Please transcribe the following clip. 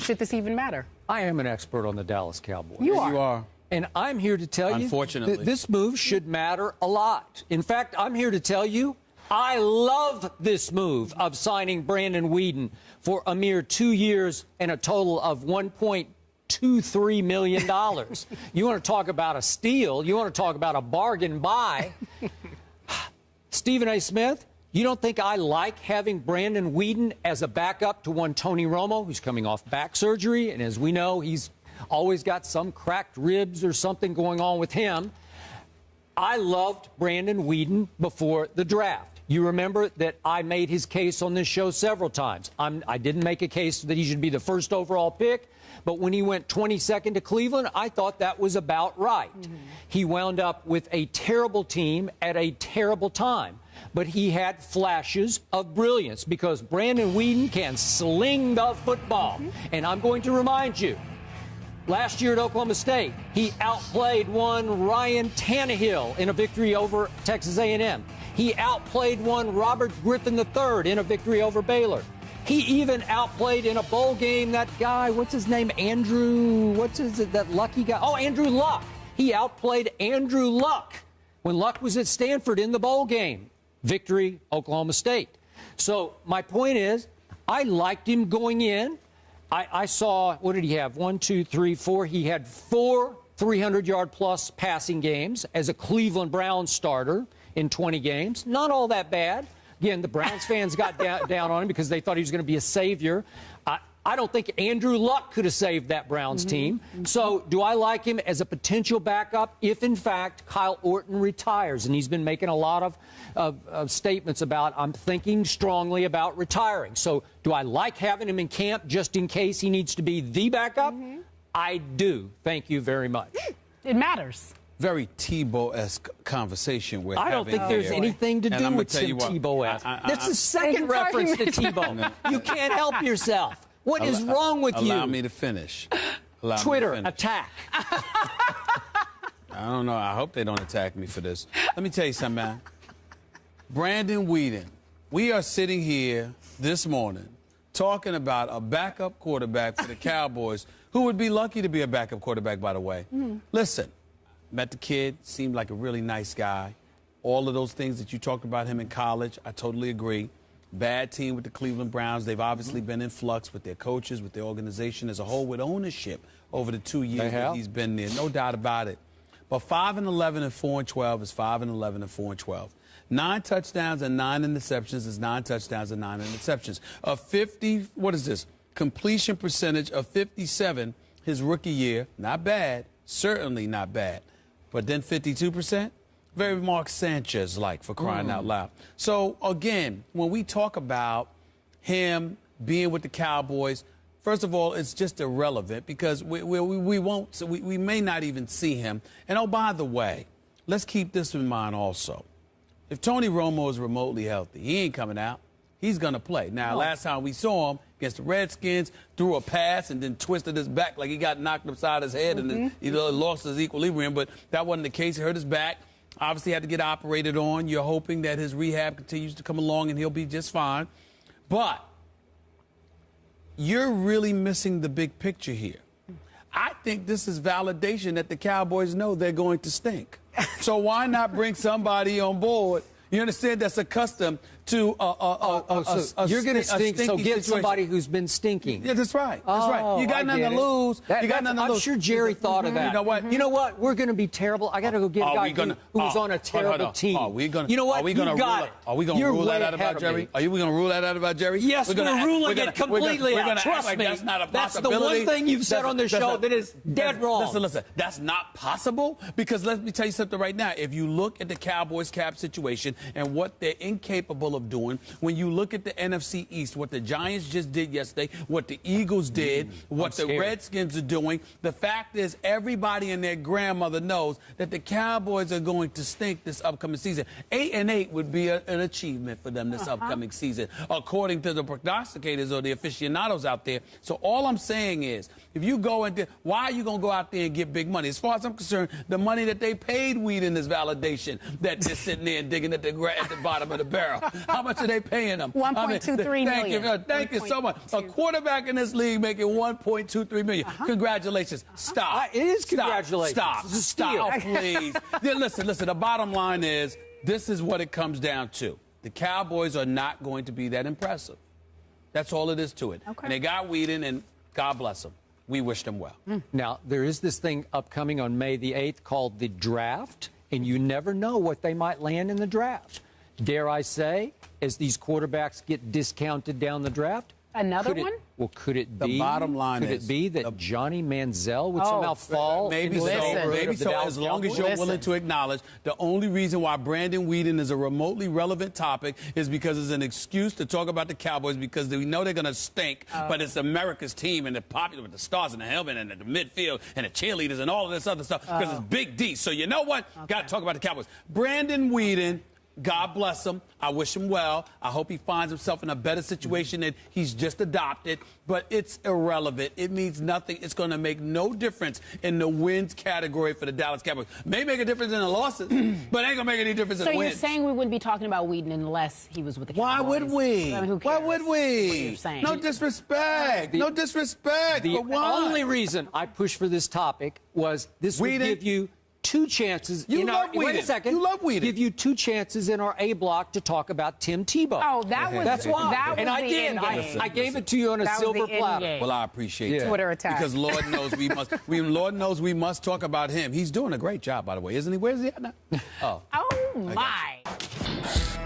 should this even matter? I am an expert on the Dallas Cowboys. You are. You are. And I'm here to tell you Unfortunately. that this move should matter a lot. In fact, I'm here to tell you I love this move of signing Brandon Weeden for a mere 2 years and a total of $1.23 million. You want to talk about a steal? You want to talk about a bargain buy? Stephen A. Smith, you don't think I like having Brandon Weeden as a backup to one Tony Romo, who's coming off back surgery, and as we know, he's always got some cracked ribs or something going on with him. I loved Brandon Weeden before the draft. You remember that I made his case on this show several times. I didn't make a case that he should be the first overall pick, but when he went 22nd to Cleveland, I thought that was about right. He wound up with a terrible team at a terrible time, but he had flashes of brilliance because Brandon Weeden can sling the football. And I'm going to remind you, last year at Oklahoma State, he outplayed one Ryan Tannehill in a victory over Texas A&M. He outplayed one Robert Griffin III in a victory over Baylor. He even outplayed in a bowl game that guy, what's his name, that lucky guy? Oh, Andrew Luck. He outplayed Andrew Luck when Luck was at Stanford in the bowl game. Victory, Oklahoma State. So my point is, I liked him going in. I saw, what did he have? 1, 2, 3, 4. He had 4 300-yard-plus passing games as a Cleveland Browns starter in 20 games. Not all that bad. Again, the Browns fans got down on him because they thought he was going to be a savior. I don't think Andrew Luck could have saved that Browns team. So do I like him as a potential backup if, in fact, Kyle Orton retires? And he's been making a lot of statements about, I'm thinking strongly about retiring. So do I like having him in camp just in case he needs to be the backup? I do. Thank you very much. It matters. Very Tebow-esque conversation we're having. I don't think there's anything to do with Tim Tebow-esque. That's the second reference to Tebow. You can't help yourself. What is wrong with you? Allow me to finish. Twitter, attack. I don't know. I hope they don't attack me for this. Let me tell you something, man. Brandon Weeden, we are sitting here this morning talking about a backup quarterback for the Cowboys who would be lucky to be a backup quarterback, by the way. Listen, met the kid, seemed like a really nice guy. All of those things that you talked about him in college, I totally agree. Bad team with the Cleveland Browns. They've obviously been in flux with their coaches, with their organization as a whole, with ownership over the 2 years that he's been there. No doubt about it. But 5-11 and 4-12 is 5-11 and 4-12. 9 touchdowns and 9 interceptions is 9 touchdowns and 9 interceptions. A 50, what is this? Completion percentage of 57 his rookie year. Not bad. Certainly not bad. But then 52%? Very Mark Sanchez-like, for crying out loud. So, again, when we talk about him being with the Cowboys, first of all, it's just irrelevant because we may not even see him. And, oh, by the way, let's keep this in mind also. If Tony Romo is remotely healthy, he ain't coming out. He's going to play. Now, last time we saw him against the Redskins, threw a pass and then twisted his back like he got knocked upside his head and then he lost his equilibrium. But that wasn't the case. He hurt his back. Obviously had to get operated on. You're hoping that his rehab continues to come along and he'll be just fine. But you're really missing the big picture here. I think this is validation that the Cowboys know they're going to stink. So why not bring somebody on board, you understand, that's accustomed to you're going to stink, so get situation. somebody who's been stinking. Yeah, that's right. That's right. You got nothing to lose. You got nothing to lose. I'm sure Jerry thought of that. You know what? We're going to be terrible. I got to go get a guy who was on a terrible team. You know what? You got it. Are we going to rule that out about Jerry? Are you going to rule that out about Jerry? Yes, we're ruling it completely out. Trust me. That's not a possibility. That's the one thing you've said on the show that is dead wrong. Listen. That's not possible because let me tell you something right now. If you look at the Cowboys cap situation and what they're incapable of doing, when you look at the NFC East, what the Giants just did yesterday, what the Eagles did, what the Redskins are doing, the fact is everybody and their grandmother knows that the Cowboys are going to stink this upcoming season. 8-8 would be an achievement for them this upcoming season, according to the prognosticators or the aficionados out there. So all I'm saying is, if you go into, why are you going to go out there and get big money? As far as I'm concerned, the money that they paid Weeden is validation that they're sitting there and digging at the bottom of the barrel. How much are they paying him? 1.23 million. Thank you so much. A quarterback in this league making 1.23 million. Congratulations. Stop. It is congratulations. Stop. It's a steal. Stop, please. Yeah, listen. The bottom line is, this is what it comes down to. The Cowboys are not going to be that impressive. That's all it is to it. Okay. And they got Weeden, and God bless them. We wish them well. Now, there is this thing upcoming on May the 8th called the draft, and you never know what they might land in the draft. Dare I say, as these quarterbacks get discounted down the draft, Another one? Well, could it be? The bottom line could is, it be that Johnny Manziel would somehow fall? Maybe into the so. neighborhood Maybe of the so. Dallas As long as Cowboys? you're willing to acknowledge the only reason why Brandon Weeden is a remotely relevant topic is because it's an excuse to talk about the Cowboys because we know they're going to stink, but it's America's team and they're popular with the stars and the helmet and the midfield and the cheerleaders and all of this other stuff because it's Big D. So you know what? Got to talk about the Cowboys. Brandon Weeden. God bless him. I wish him well. I hope he finds himself in a better situation than he's just adopted. But it's irrelevant. It means nothing. It's going to make no difference in the wins category for the Dallas Cowboys. May make a difference in the losses, but ain't going to make any difference in the wins. So you're saying we wouldn't be talking about Weeden unless he was with the Cowboys? Why would we? I mean, who Why cares? would That's what we? you're saying. No disrespect. No disrespect. The But why? only reason I pushed for this topic was this would Weeden. give you two chances. You in love our, Wait a Weeden. second. You love Weeden. Give you two chances in our A block to talk about Tim Tebow. Oh, that was That's why. That was and I the did. end game. I gave it to you on a That was silver the end platter. game. Well, I appreciate that. Twitter attack. Because Lord knows we must. Lord knows we must talk about him. He's doing a great job, by the way, isn't he? Where is he at now? Oh. Oh, my.